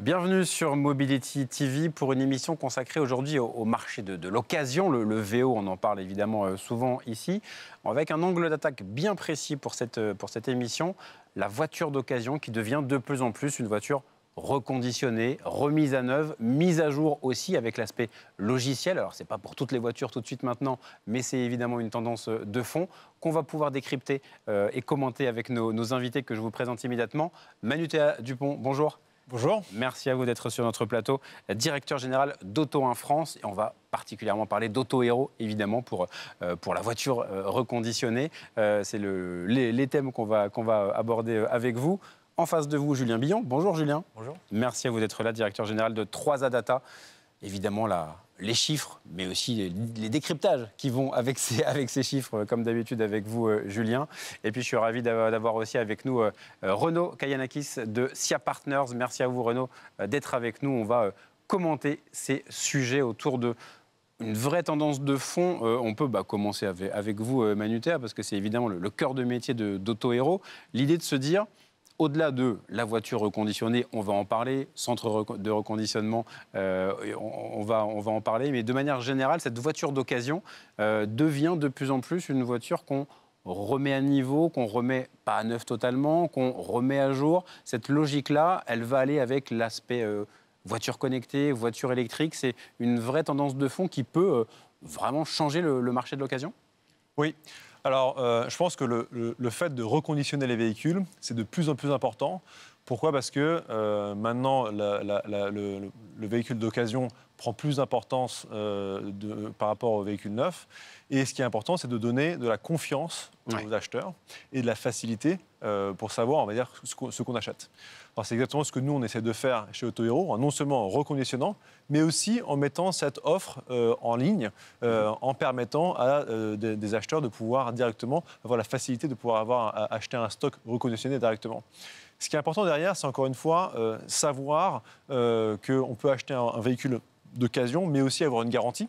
Bienvenue sur Mobility TV pour une émission consacrée aujourd'hui au marché de l'occasion, le VO, on en parle évidemment souvent ici, avec un angle d'attaque bien précis pour cette émission, la voiture d'occasion qui devient de plus en plus une voiture reconditionnée, remise à neuf, mise à jour aussi avec l'aspect logiciel. Alors, ce n'est pas pour toutes les voitures tout de suite maintenant, mais c'est évidemment une tendance de fond qu'on va pouvoir décrypter et commenter avec nos invités que je vous présente immédiatement. Manutea Dupont, bonjour. Bonjour. Merci à vous d'être sur notre plateau, directeur général d'Auto 1 France. Et on va particulièrement parler d'Auto Héros, évidemment, pour la voiture reconditionnée. C'est les thèmes qu'on va aborder avec vous. En face de vous, Julien Billon. Bonjour Julien. Bonjour. Merci à vous d'être là, directeur général de 3A Data. Évidemment, les chiffres, mais aussi les décryptages qui vont avec ces chiffres, comme d'habitude avec vous, Julien. Et puis, je suis ravi d'avoir aussi avec nous Renaud Kayanakis de SIA Partners. Merci à vous, Renaud, d'être avec nous. On va commenter ces sujets autour de une vraie tendance de fond. On peut commencer avec vous, Manutea, parce que c'est évidemment le cœur de métier d'Auto Héros. L'idée de se dire, au-delà de la voiture reconditionnée, on va en parler, centre de reconditionnement, on va en parler, mais de manière générale, cette voiture d'occasion devient de plus en plus une voiture qu'on remet à niveau, qu'on remet pas à neuf totalement, qu'on remet à jour. Cette logique-là, elle va aller avec l'aspect voiture connectée, voiture électrique. C'est une vraie tendance de fond qui peut vraiment changer le marché de l'occasion ? Oui. Alors, je pense que le fait de reconditionner les véhicules, c'est de plus en plus important. Pourquoi ? Parce que maintenant, le véhicule d'occasion prend plus d'importance par rapport au véhicule neuf. Et ce qui est important, c'est de donner de la confiance aux acheteurs et de la facilité pour savoir, on va dire, ce qu'on achète. Alors, c'est exactement ce que nous, on essaie de faire chez Auto Héros, non seulement en reconditionnant, mais aussi en mettant cette offre en ligne, en permettant à des acheteurs de pouvoir directement avoir la facilité de pouvoir acheter un stock reconditionné directement. Ce qui est important derrière, c'est encore une fois savoir qu'on peut acheter un véhicule d'occasion, mais aussi avoir une garantie.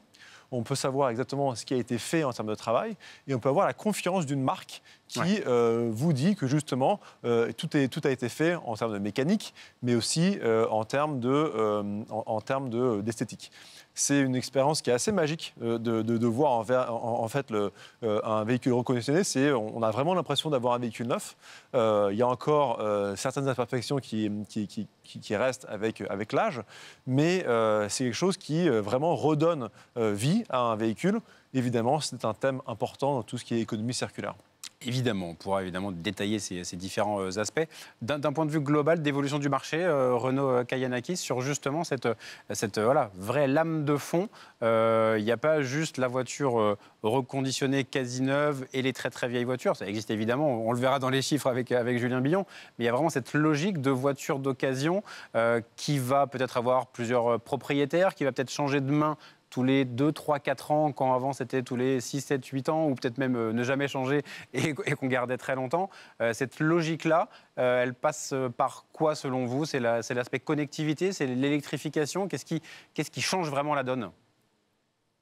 On peut savoir exactement ce qui a été fait en termes de travail et on peut avoir la confiance d'une marque qui vous dit que justement tout a été fait en termes de mécanique, mais aussi en termes d'esthétique. C'est une expérience qui est assez magique de voir en fait un véhicule reconditionné. On a vraiment l'impression d'avoir un véhicule neuf. Il y a encore certaines imperfections qui restent avec l'âge, mais c'est quelque chose qui vraiment redonne vie à un véhicule. Évidemment, c'est un thème important dans tout ce qui est économie circulaire. Évidemment, on pourra évidemment détailler ces différents aspects. D'un point de vue global d'évolution du marché, Renaud Kayanakis, sur justement cette vraie lame de fond, il n'y a pas juste la voiture reconditionnée quasi neuve et les très très vieilles voitures. Ça existe évidemment, on le verra dans les chiffres avec Julien Billon, mais il y a vraiment cette logique de voiture d'occasion qui va peut-être avoir plusieurs propriétaires, qui va peut-être changer de main tous les 2, 3, 4 ans, quand avant c'était tous les 6, 7, 8 ans, ou peut-être même ne jamais changer et qu'on gardait très longtemps. Cette logique-là, elle passe par quoi selon vous ? C'est l'aspect connectivité, c'est l'électrification. Qu'est-ce qui change vraiment la donne ?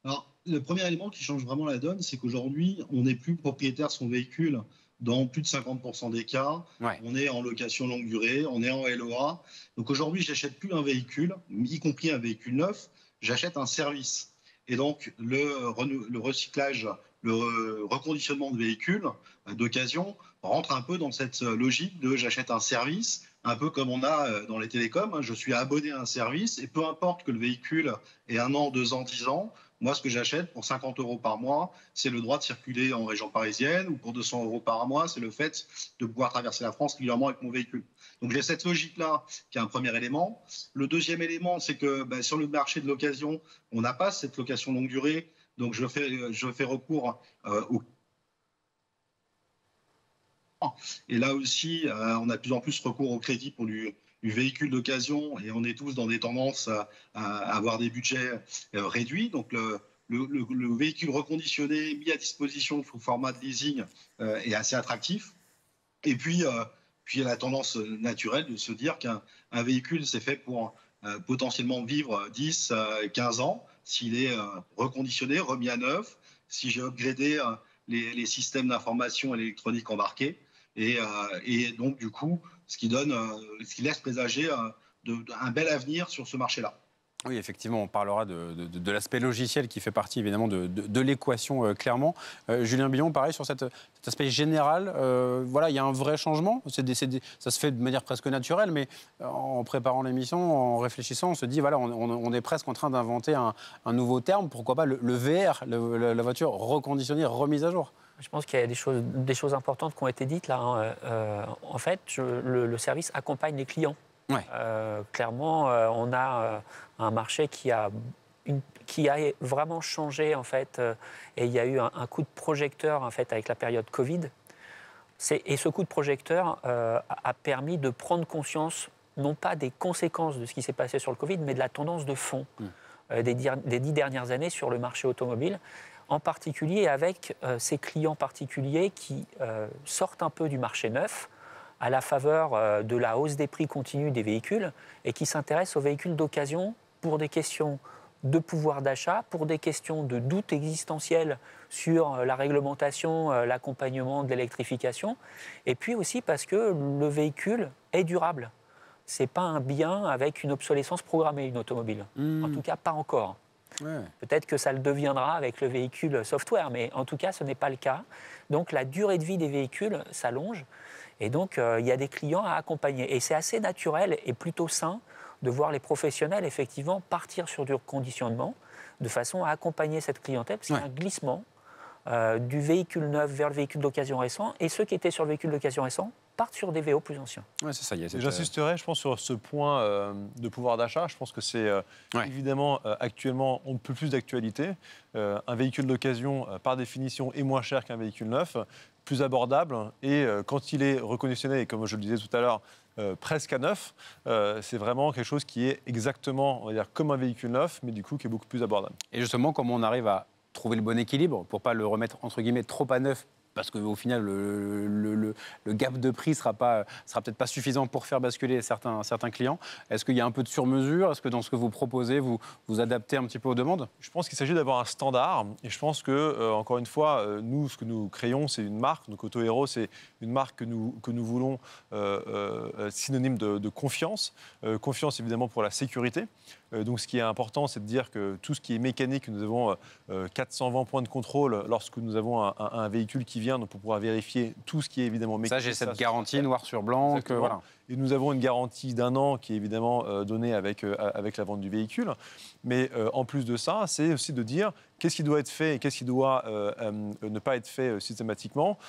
Alors, le premier élément qui change vraiment la donne, c'est qu'aujourd'hui, on n'est plus propriétaire de son véhicule dans plus de 50% des cas. Ouais. On est en location longue durée, on est en LOA. Donc aujourd'hui, je n'achète plus un véhicule, y compris un véhicule neuf, j'achète un service. Et donc, le recyclage, le reconditionnement de véhicules d'occasion rentre un peu dans cette logique de j'achète un service, un peu comme on a dans les télécoms. Je suis abonné à un service et peu importe que le véhicule ait 1 an, 2 ans, 10 ans, moi, ce que j'achète pour 50 € par mois, c'est le droit de circuler en région parisienne, ou pour 200 € par mois, c'est le fait de pouvoir traverser la France régulièrement avec mon véhicule. Donc, j'ai cette logique-là qui est un premier élément. Le deuxième élément, c'est que sur le marché de l'occasion, on n'a pas cette location longue durée. Donc, je fais recours au... Et là aussi, on a de plus en plus recours au crédit pour du véhicule d'occasion et on est tous dans des tendances à avoir des budgets réduits. Donc, le véhicule reconditionné mis à disposition sous format de leasing est assez attractif. Et puis, il y a la tendance naturelle de se dire qu'un véhicule, c'est fait pour potentiellement vivre 10, 15 ans s'il est reconditionné, remis à neuf, si j'ai upgradé les systèmes d'information et l'électronique embarquée. Et donc, du coup, ce qui laisse présager un bel avenir sur ce marché-là. Oui, effectivement, on parlera de l'aspect logiciel qui fait partie évidemment de l'équation, clairement. Julien Billon, pareil, sur cet aspect général, voilà, il y a un vrai changement. Ça se fait de manière presque naturelle, mais en préparant l'émission, en réfléchissant, on se dit, voilà, on est presque en train d'inventer un nouveau terme. Pourquoi pas le VR, la voiture reconditionnée, remise à jour? Je pense qu'il y a des choses importantes qui ont été dites là. En fait, le service accompagne les clients. Ouais. Clairement, on a un marché qui a vraiment changé en fait, et il y a eu un coup de projecteur en fait avec la période Covid. Et ce coup de projecteur a permis de prendre conscience non pas des conséquences de ce qui s'est passé sur le Covid, mais de la tendance de fond des 10 dernières années sur le marché automobile, en particulier avec ces clients particuliers qui sortent un peu du marché neuf, à la faveur de la hausse des prix continue des véhicules et qui s'intéressent aux véhicules d'occasion pour des questions de pouvoir d'achat, pour des questions de doute existentiel sur la réglementation, l'accompagnement de l'électrification, et puis aussi parce que le véhicule est durable. Ce n'est pas un bien avec une obsolescence programmée, une automobile. En tout cas, pas encore. Ouais. Peut-être que ça le deviendra avec le véhicule software, mais en tout cas, ce n'est pas le cas. Donc la durée de vie des véhicules s'allonge. Et donc, il y a des clients à accompagner. Et c'est assez naturel et plutôt sain de voir les professionnels, effectivement, partir sur du reconditionnement de façon à accompagner cette clientèle, parce qu'il y a un glissement du véhicule neuf vers le véhicule d'occasion récent. Et ceux qui étaient sur le véhicule d'occasion récent partent sur des VO plus anciens. Ouais, c'est ça. J'insisterai, je pense, sur ce point de pouvoir d'achat. Je pense que c'est évidemment actuellement, on ne peut plus d'actualité. Un véhicule d'occasion, par définition, est moins cher qu'un véhicule neuf, plus abordable. Et quand il est reconditionné, et comme je le disais tout à l'heure, presque à neuf, c'est vraiment quelque chose qui est exactement, on va dire, comme un véhicule neuf, mais du coup qui est beaucoup plus abordable. Et justement, comment on arrive à trouver le bon équilibre pour ne pas le remettre, entre guillemets, trop à neuf, parce qu'au final, le gap de prix sera peut-être pas suffisant pour faire basculer certains clients. Est-ce qu'il y a un peu de sur-mesure? Est-ce que dans ce que vous proposez, vous adaptez un petit peu aux demandes? Je pense qu'il s'agit d'avoir un standard. Et je pense que, encore une fois, nous, ce que nous créons, c'est une marque. Donc, Autohero, c'est une marque que nous voulons synonyme de confiance. Confiance, évidemment, pour la sécurité. Donc, ce qui est important, c'est de dire que tout ce qui est mécanique, nous avons 420 points de contrôle lorsque nous avons un véhicule qui vient, donc pour pouvoir vérifier tout ce qui est évidemment mécanique. Ça, j'ai cette garantie noir sur blanc. Voilà. Et nous avons une garantie d'1 an qui est évidemment donnée avec la vente du véhicule. Mais en plus de ça, c'est aussi de dire qu'est-ce qui doit être fait et qu'est-ce qui doit ne pas être fait systématiquement,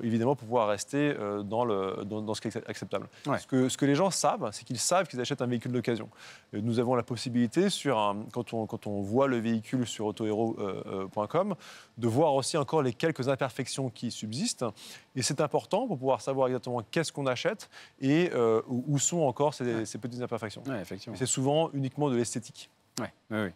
évidemment pour pouvoir rester dans ce qui est acceptable. Ouais. Ce que les gens savent, c'est qu'ils savent qu'ils achètent un véhicule d'occasion. Nous avons la possibilité, quand on voit le véhicule sur autohero.com, de voir aussi encore les quelques imperfections qui subsistent. Et c'est important pour pouvoir savoir exactement qu'est-ce qu'on achète et où sont encore ces petites imperfections. Ouais, effectivement. C'est souvent uniquement de l'esthétique. Ouais, oui.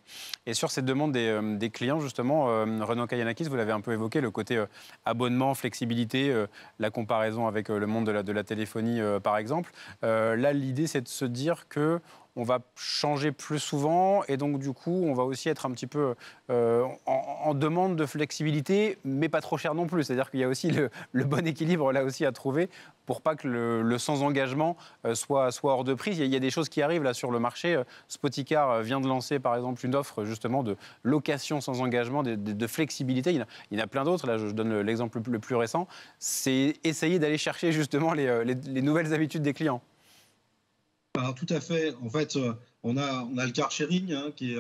Et sur cette demande des clients, justement, Renaud Kayanakis, vous l'avez un peu évoqué, le côté abonnement, flexibilité, la comparaison avec le monde de la téléphonie, par exemple. Là, l'idée, c'est de se dire que on va changer plus souvent et donc, du coup, on va aussi être un petit peu en demande de flexibilité, mais pas trop cher non plus. C'est-à-dire qu'il y a aussi le bon équilibre, là aussi, à trouver pour pas que le sans-engagement soit hors de prix. Il y a des choses qui arrivent là sur le marché. Spoticar vient de lancer, par exemple, une offre justement de location sans engagement, de flexibilité. Il y en a plein d'autres. Là, je donne l'exemple le plus récent. C'est essayer d'aller chercher justement les nouvelles habitudes des clients. Alors, tout à fait. En fait, on a le car sharing qui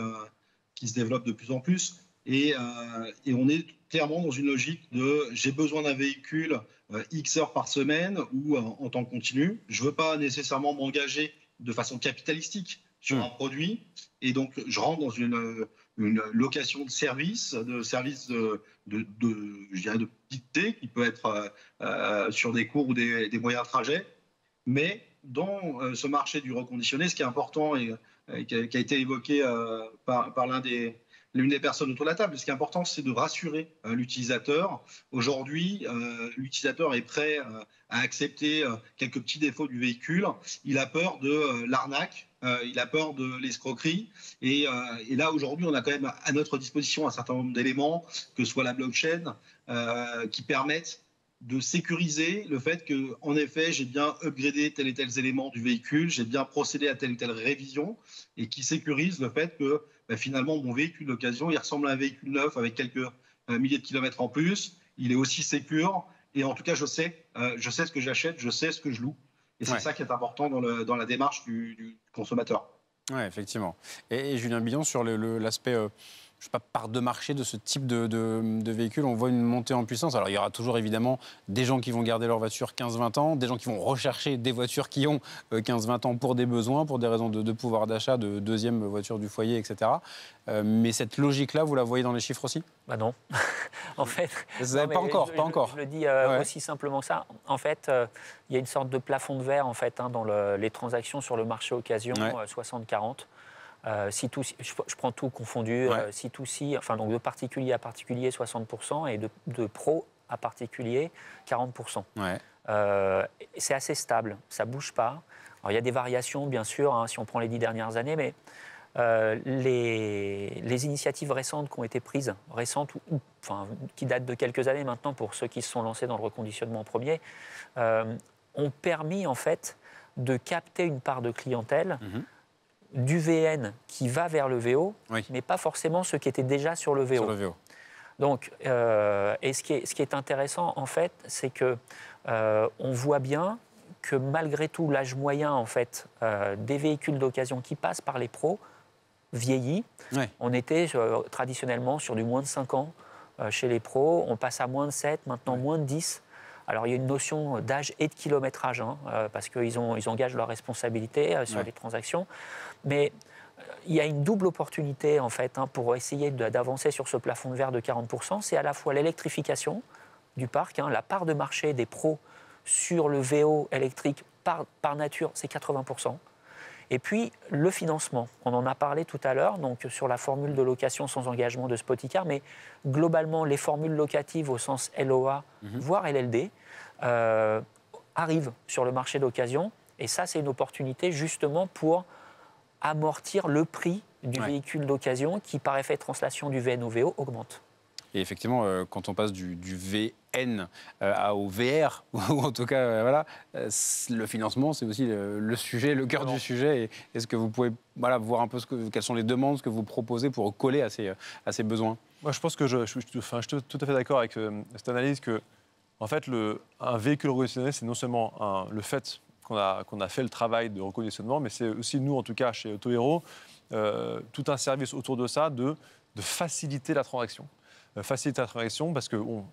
se développe de plus en plus. Et on est clairement dans une logique de j'ai besoin d'un véhicule X heures par semaine ou en temps continu. Je ne veux pas nécessairement m'engager de façon capitalistique sur un produit. Et donc, je rentre dans une location de service, je dirais de petite T, qui peut être sur des cours ou des moyens de trajet. Mais dans ce marché du reconditionné, ce qui est important et qui a été évoqué par l'une des personnes autour de la table, ce qui est important, c'est de rassurer l'utilisateur. Aujourd'hui, l'utilisateur est prêt à accepter quelques petits défauts du véhicule. Il a peur de l'arnaque, il a peur de l'escroquerie. Et là, aujourd'hui, on a quand même à notre disposition un certain nombre d'éléments, que ce soit la blockchain, qui permettent de sécuriser le fait que, en effet, j'ai bien upgradé tel et tel élément du véhicule, j'ai bien procédé à telle ou telle révision, et qui sécurise le fait que finalement mon véhicule d'occasion, il ressemble à un véhicule neuf avec quelques milliers de kilomètres en plus, il est aussi sécure, et en tout cas je sais ce que j'achète, je sais ce que je loue, et c'est ça qui est important dans la démarche du consommateur. Oui, effectivement. Et Julien Billon, sur l'aspect je sais pas, part de marché de ce type de véhicule, on voit une montée en puissance. Alors il y aura toujours évidemment des gens qui vont garder leur voiture 15-20 ans, des gens qui vont rechercher des voitures qui ont 15-20 ans pour des besoins, pour des raisons de pouvoir d'achat, de deuxième voiture du foyer, etc. Mais cette logique-là, vous la voyez dans les chiffres aussi ? Bah non. En fait, non, pas encore. Je le dis aussi simplement que ça. En fait, il y a une sorte de plafond de verre en fait, dans les transactions sur le marché occasion, 60-40. Je prends tout confondu, C2C, enfin donc de particulier à particulier 60% et de pro à particulier 40%. C'est assez stable, ça ne bouge pas. Alors, il y a des variations bien sûr, si on prend les 10 dernières années, mais les initiatives récentes qui ont été prises, qui datent de quelques années maintenant pour ceux qui se sont lancés dans le reconditionnement en premier, ont permis en fait de capter une part de clientèle du VN qui va vers le VO, mais pas forcément ceux qui étaient déjà sur le VO. Sur le VO. Donc, et ce qui est intéressant, en fait, c'est que on voit bien que malgré tout, l'âge moyen en fait, des véhicules d'occasion qui passent par les pros vieillit. On était traditionnellement sur du moins de 5 ans chez les pros. On passe à moins de 7, maintenant moins de 10. Alors, il y a une notion d'âge et de kilométrage, parce qu'ils engagent leur responsabilité sur les transactions. Mais il y a une double opportunité, en fait, pour essayer d'avancer sur ce plafond de verre de 40%. C'est à la fois l'électrification du parc, la part de marché des pros sur le VO électrique, par nature, c'est 80%. Et puis, le financement. On en a parlé tout à l'heure, donc sur la formule de location sans engagement de Spoticar, mais globalement, les formules locatives au sens LOA, voire LLD, arrivent sur le marché d'occasion. Et ça, c'est une opportunité justement pour amortir le prix du véhicule d'occasion qui, par effet de translation du VN au VO, augmente. Et effectivement, quand on passe du VN au VR, ou en tout cas, le financement, c'est aussi le sujet, le cœur du sujet. Et est-ce que vous pouvez voir un peu quelles sont les demandes, ce que vous proposez pour coller à ces besoins ? Moi, je pense que je suis tout à fait d'accord avec cette analyse que, en fait, un véhicule reconditionné, c'est non seulement le fait qu'on a fait le travail de reconditionnement, mais c'est aussi, nous, en tout cas, chez Autohero, tout un service autour de ça, de faciliter la transaction. Faciliter la transaction parce qu'on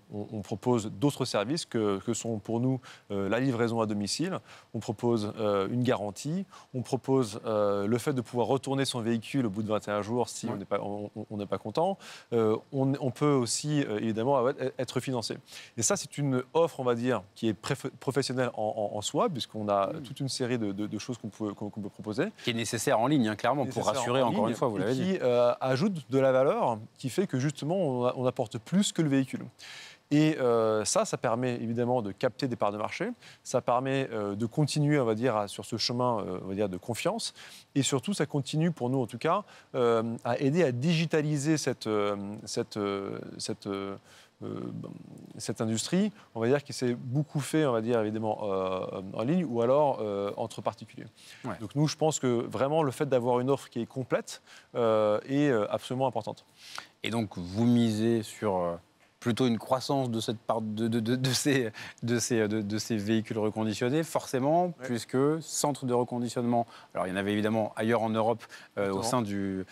propose d'autres services que sont pour nous la livraison à domicile, on propose une garantie, on propose le fait de pouvoir retourner son véhicule au bout de 21 jours si on n'est pas content. On peut aussi évidemment être financé. Et ça, c'est une offre, on va dire, qui est professionnelle en soi, puisqu'on a toute une série de choses qu'on peut proposer. Qui est nécessaire en ligne, clairement, pour rassurer encore une fois, vous l'avez dit. Qui ajoute de la valeur, qui fait que justement, on apporte plus que le véhicule. Et ça permet évidemment de capter des parts de marché, ça permet de continuer, on va dire, sur ce chemin on va dire, de confiance, et surtout, ça continue, pour nous en tout cas, à aider à digitaliser cette industrie, on va dire, qui s'est beaucoup fait, on va dire, évidemment, en ligne ou alors entre particuliers. Donc nous, je pense que vraiment, le fait d'avoir une offre qui est complète est absolument importante. Et donc, vous misez sur plutôt une croissance de cette part de ces véhicules reconditionnés, forcément, puisque centre de reconditionnement, alors il y en avait évidemment ailleurs en Europe au sein du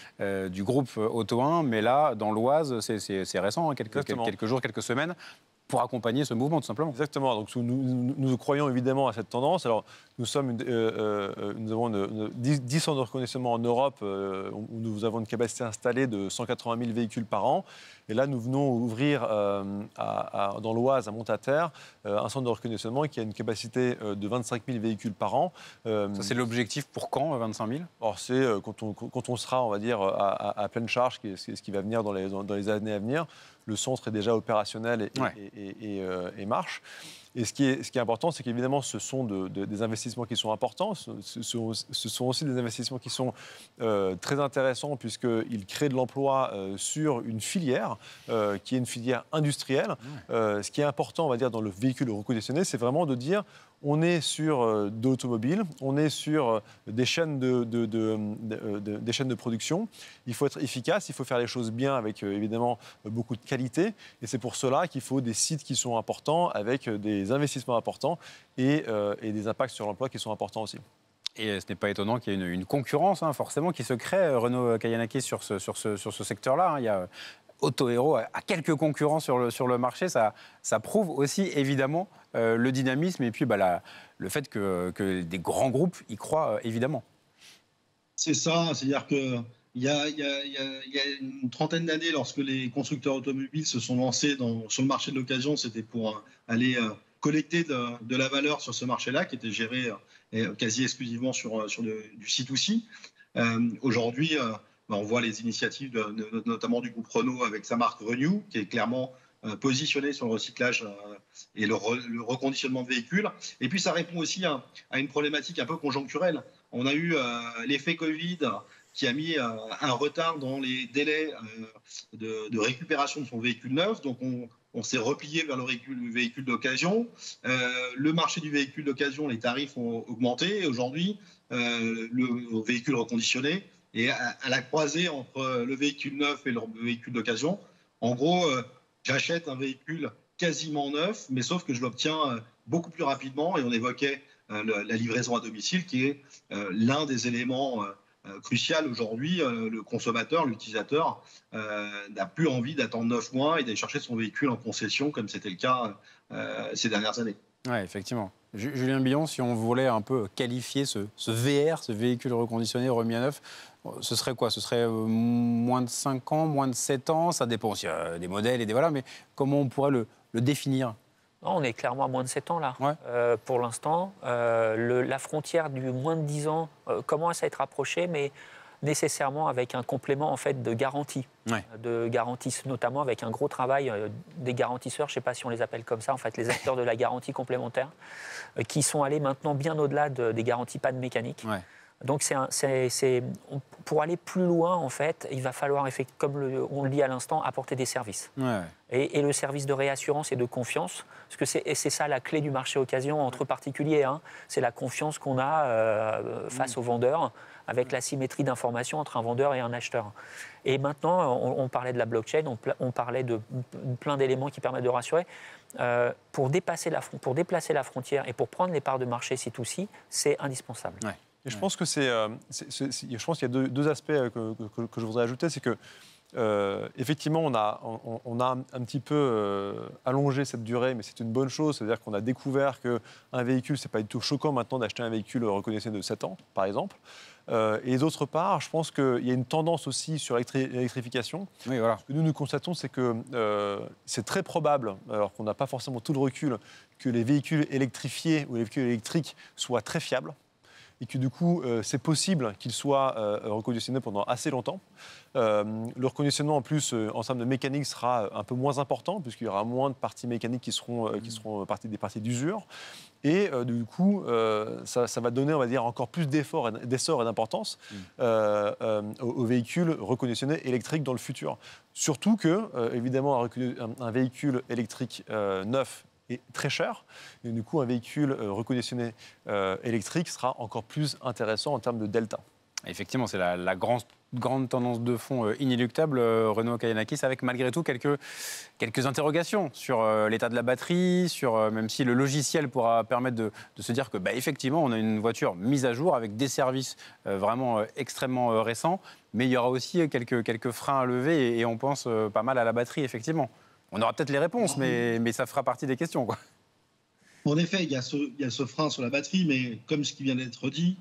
groupe Auto 1, mais là, dans l'Oise, c'est récent, quelques jours, quelques semaines, pour accompagner ce mouvement, tout simplement. Exactement. Donc, nous croyons évidemment à cette tendance. Alors, nous avons 10 centres de reconditionnement en Europe où nous avons une capacité installée de 180 000 véhicules par an. Et là, nous venons ouvrir dans l'Oise, à Montataire, un centre de reconditionnement qui a une capacité de 25 000 véhicules par an. Ça, c'est l'objectif pour quand, 25 000 ? Alors, c'est quand on sera, on va dire, à pleine charge, ce qui va venir dans les années à venir. Le centre est déjà opérationnel et marche. Et ce qui est important, c'est qu'évidemment, ce sont des investissements qui sont importants. Ce sont aussi des investissements qui sont très intéressants puisqu'ils créent de l'emploi sur une filière qui est une filière industrielle. Ce qui est important, on va dire, dans le véhicule reconditionné, c'est vraiment de dire on est sur de l'automobile, on est sur des chaînes des chaînes de production. Il faut être efficace, il faut faire les choses bien avec évidemment beaucoup de qualité. Et c'est pour cela qu'il faut des sites qui sont importants, avec des investissements importants et des impacts sur l'emploi qui sont importants aussi. Et ce n'est pas étonnant qu'il y ait une concurrence, forcément, qui se crée, Renaud Kayanakis, sur ce secteur-là. Il y a Autohero a quelques concurrents sur le marché. Ça prouve aussi, évidemment, le dynamisme et puis le fait que des grands groupes y croient, évidemment. C'est ça, c'est-à-dire qu'il y a une trentaine d'années, lorsque les constructeurs automobiles se sont lancés sur le marché de l'occasion, c'était pour aller collecter de la valeur sur ce marché-là, qui était géré quasi exclusivement sur du C2C. Aujourd'hui, on voit les initiatives notamment du groupe Renault avec sa marque Renew, qui est clairement positionnée sur le recyclage et le reconditionnement de véhicules. Et puis ça répond aussi à une problématique un peu conjoncturelle. On a eu l'effet Covid qui a mis un retard dans les délais de récupération de son véhicule neuf. Donc on s'est replié vers le véhicule d'occasion. Le marché du véhicule d'occasion, les tarifs ont augmenté. Et aujourd'hui, le véhicule reconditionné est à la croisée entre le véhicule neuf et le véhicule d'occasion. En gros, j'achète un véhicule quasiment neuf, mais sauf que je l'obtiens beaucoup plus rapidement. Et on évoquait la livraison à domicile, qui est l'un des éléments crucial aujourd'hui. Le consommateur, l'utilisateur, n'a plus envie d'attendre 9 mois et d'aller chercher son véhicule en concession, comme c'était le cas ces dernières années. Oui, effectivement. Julien Billon, si on voulait un peu qualifier ce VR, ce véhicule reconditionné remis à neuf, ce serait quoi? Ce serait moins de 5 ans, moins de 7 ans? Ça dépend aussi des modèles et des voilà, mais comment on pourrait le définir? Non, on est clairement à moins de 7 ans là, ouais. Pour l'instant. La frontière du moins de 10 ans commence à être approchée, mais nécessairement avec un complément en fait, de garantie. Ouais. De garantie, notamment avec un gros travail des garantisseurs, je ne sais pas si on les appelle comme ça, en fait, les acteurs de la garantie complémentaire, qui sont allés maintenant bien au-delà des garanties panne mécanique. Ouais. Donc, pour aller plus loin, en fait, il va falloir, comme on le dit à l'instant, apporter des services. Ouais. Et le service de réassurance et de confiance, parce que c'est ça la clé du marché occasion entre particuliers. C'est la confiance qu'on a face aux vendeurs, avec la symétrie d'information entre un vendeur et un acheteur. Et maintenant, on parlait de la blockchain, on parlait de plein d'éléments qui permettent de rassurer. Pour déplacer la frontière et pour prendre les parts de marché C2C, c'est indispensable. Ouais. Et je pense que je pense qu'il y a deux aspects que je voudrais ajouter, c'est que effectivement, on a un petit peu allongé cette durée, mais c'est une bonne chose. C'est-à-dire qu'on a découvert qu'un véhicule, c'est pas du tout choquant maintenant d'acheter un véhicule reconnaissable de 7 ans, par exemple. Et d'autre part, je pense qu'il y a une tendance aussi sur l'électrification. Oui, voilà. Ce que nous constatons, c'est que c'est très probable, alors qu'on n'a pas forcément tout le recul, que les véhicules électrifiés ou les véhicules électriques soient très fiables. Et que du coup, c'est possible qu'il soit reconditionné pendant assez longtemps. Le reconditionnement, en plus, en termes de mécanique, sera un peu moins important, puisqu'il y aura moins de parties mécaniques qui seront des parties d'usure. Et du coup, ça va donner, on va dire, encore plus d'essor et d'importance aux véhicules reconditionnés électriques dans le futur. Surtout que, évidemment, un véhicule électrique neuf est très cher. Et du coup, un véhicule reconditionné électrique sera encore plus intéressant en termes de delta. Effectivement, c'est la grande tendance de fond inéluctable, Renaud Kayanakis, avec malgré tout quelques interrogations sur l'état de la batterie, sur même si le logiciel pourra permettre de se dire que, effectivement, on a une voiture mise à jour avec des services vraiment extrêmement récents, mais il y aura aussi quelques freins à lever et on pense pas mal à la batterie, effectivement. On aura peut-être les réponses, mais ça fera partie des questions, quoi. En effet, il y a ce frein sur la batterie, mais comme ce qui vient d'être dit,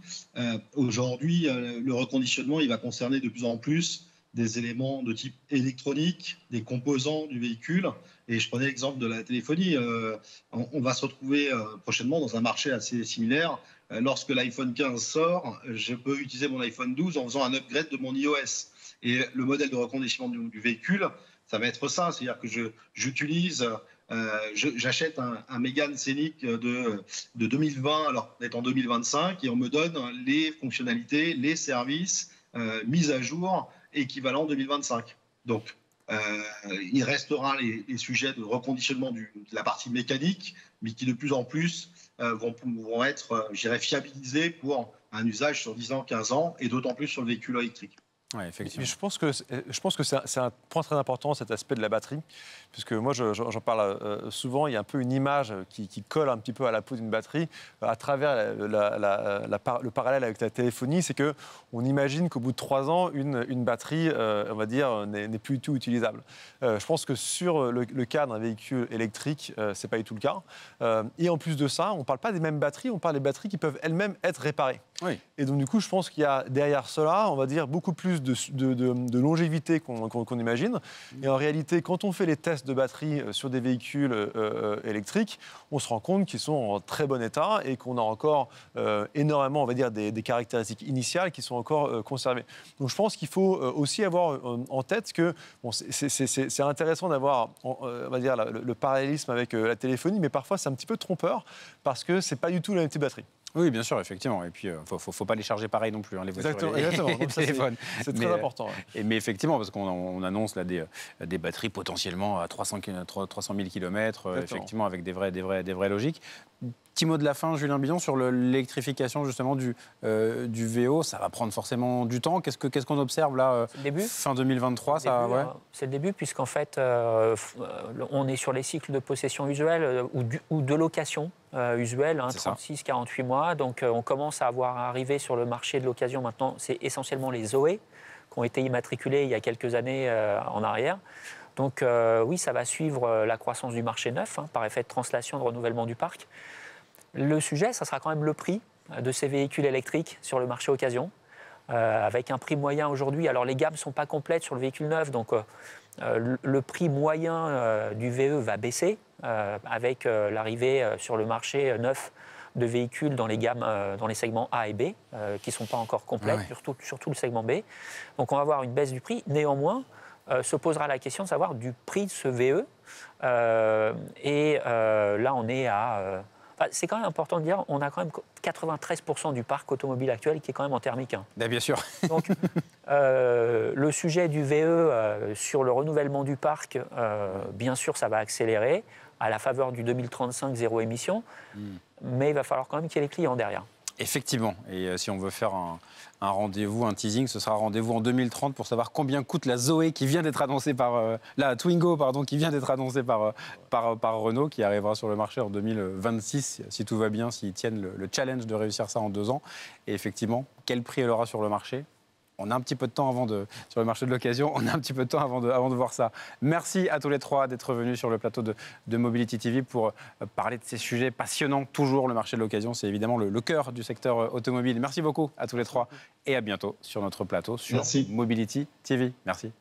aujourd'hui, le reconditionnement, il va concerner de plus en plus des éléments de type électronique, des composants du véhicule. Et je prenais l'exemple de la téléphonie. On va se retrouver prochainement dans un marché assez similaire. Lorsque l'iPhone 15 sort, je peux utiliser mon iPhone 12 en faisant un upgrade de mon iOS. Et le modèle de reconditionnement du véhicule, ça va être ça, c'est-à-dire que j'utilise j'achète un Mégane Scénic de 2020, alors d'être en 2025, et on me donne les fonctionnalités, les services mis à jour équivalent 2025. Donc, il restera les sujets de reconditionnement de la partie mécanique, mais qui de plus en plus vont être, je dirais, fiabilisés pour un usage sur 10 ans, 15 ans, et d'autant plus sur le véhicule électrique. Oui, effectivement. Mais je pense que c'est un point très important, cet aspect de la batterie, puisque moi, j'en parle souvent. Il y a un peu une image qui colle un petit peu à la peau d'une batterie à travers le parallèle avec la téléphonie. C'est qu'on imagine qu'au bout de 3 ans, une batterie, on va dire, n'est plus du tout utilisable. Je pense que sur le cas d'un véhicule électrique, c'est pas du tout le cas. Et en plus de ça, on ne parle pas des mêmes batteries, on parle des batteries qui peuvent elles-mêmes être réparées. Oui. Et donc, du coup, je pense qu'il y a derrière cela, on va dire, beaucoup plus de longévité qu'on imagine. Et en réalité, quand on fait les tests de batterie sur des véhicules électriques, on se rend compte qu'ils sont en très bon état et qu'on a encore énormément, on va dire, des caractéristiques initiales qui sont encore conservées. Donc, je pense qu'il faut aussi avoir en tête que bon, c'est intéressant d'avoir, on va dire, le parallélisme avec la téléphonie, mais parfois, c'est un petit peu trompeur parce que c'est pas du tout la même type de batterie. Oui, bien sûr, effectivement. Et puis, faut pas les charger pareil non plus, hein, les voitures et les téléphones. C'est très important. Ouais. Mais effectivement, parce qu'on annonce là, des batteries potentiellement à 300 000 km, effectivement, avec des vraies logiques. Petit mot de la fin, Julien Billon, sur l'électrification justement du VO. Ça va prendre forcément du temps. Qu'est-ce qu'on observe là, fin 2023 C'est le début, puisqu'en fait, on est sur les cycles de possession usuelle ou de location usuelle, 36-48 mois. Donc on commence à avoir arrivé sur le marché de l'occasion maintenant. C'est essentiellement les Zoé qui ont été immatriculés il y a quelques années en arrière. Donc oui, ça va suivre la croissance du marché neuf, par effet de translation, de renouvellement du parc. Le sujet, ça sera quand même le prix de ces véhicules électriques sur le marché occasion, avec un prix moyen aujourd'hui. Alors les gammes ne sont pas complètes sur le véhicule neuf, donc le prix moyen du VE va baisser avec l'arrivée sur le marché neuf de véhicules dans les gammes, dans les segments A et B, qui ne sont pas encore complètes, surtout le segment B. Donc on va avoir une baisse du prix. Néanmoins, se posera la question de savoir du prix de ce VE. Là, on est à... c'est quand même important de dire, on a quand même 93% du parc automobile actuel qui est quand même en thermique 1. Bien sûr. Donc, le sujet du VE sur le renouvellement du parc, bien sûr, ça va accélérer à la faveur du 2035 zéro émission, mais il va falloir quand même qu'il y ait les clients derrière. Effectivement. Et si on veut faire un rendez-vous, un teasing, ce sera un rendez-vous en 2030 pour savoir combien coûte la Zoé qui vient d'être annoncée par... la Twingo, pardon, qui vient d'être annoncée par Renault, qui arrivera sur le marché en 2026, si tout va bien, s'ils tiennent le challenge de réussir ça en 2 ans. Et effectivement, quel prix elle aura sur le marché ? On a un petit peu de temps sur le marché de l'occasion, on a un petit peu de temps avant de voir ça. Merci à tous les 3 d'être venus sur le plateau de Mobility TV pour parler de ces sujets passionnants. Toujours le marché de l'occasion, c'est évidemment le cœur du secteur automobile. Merci beaucoup à tous les 3 et à bientôt sur notre plateau sur Mobility TV. Merci.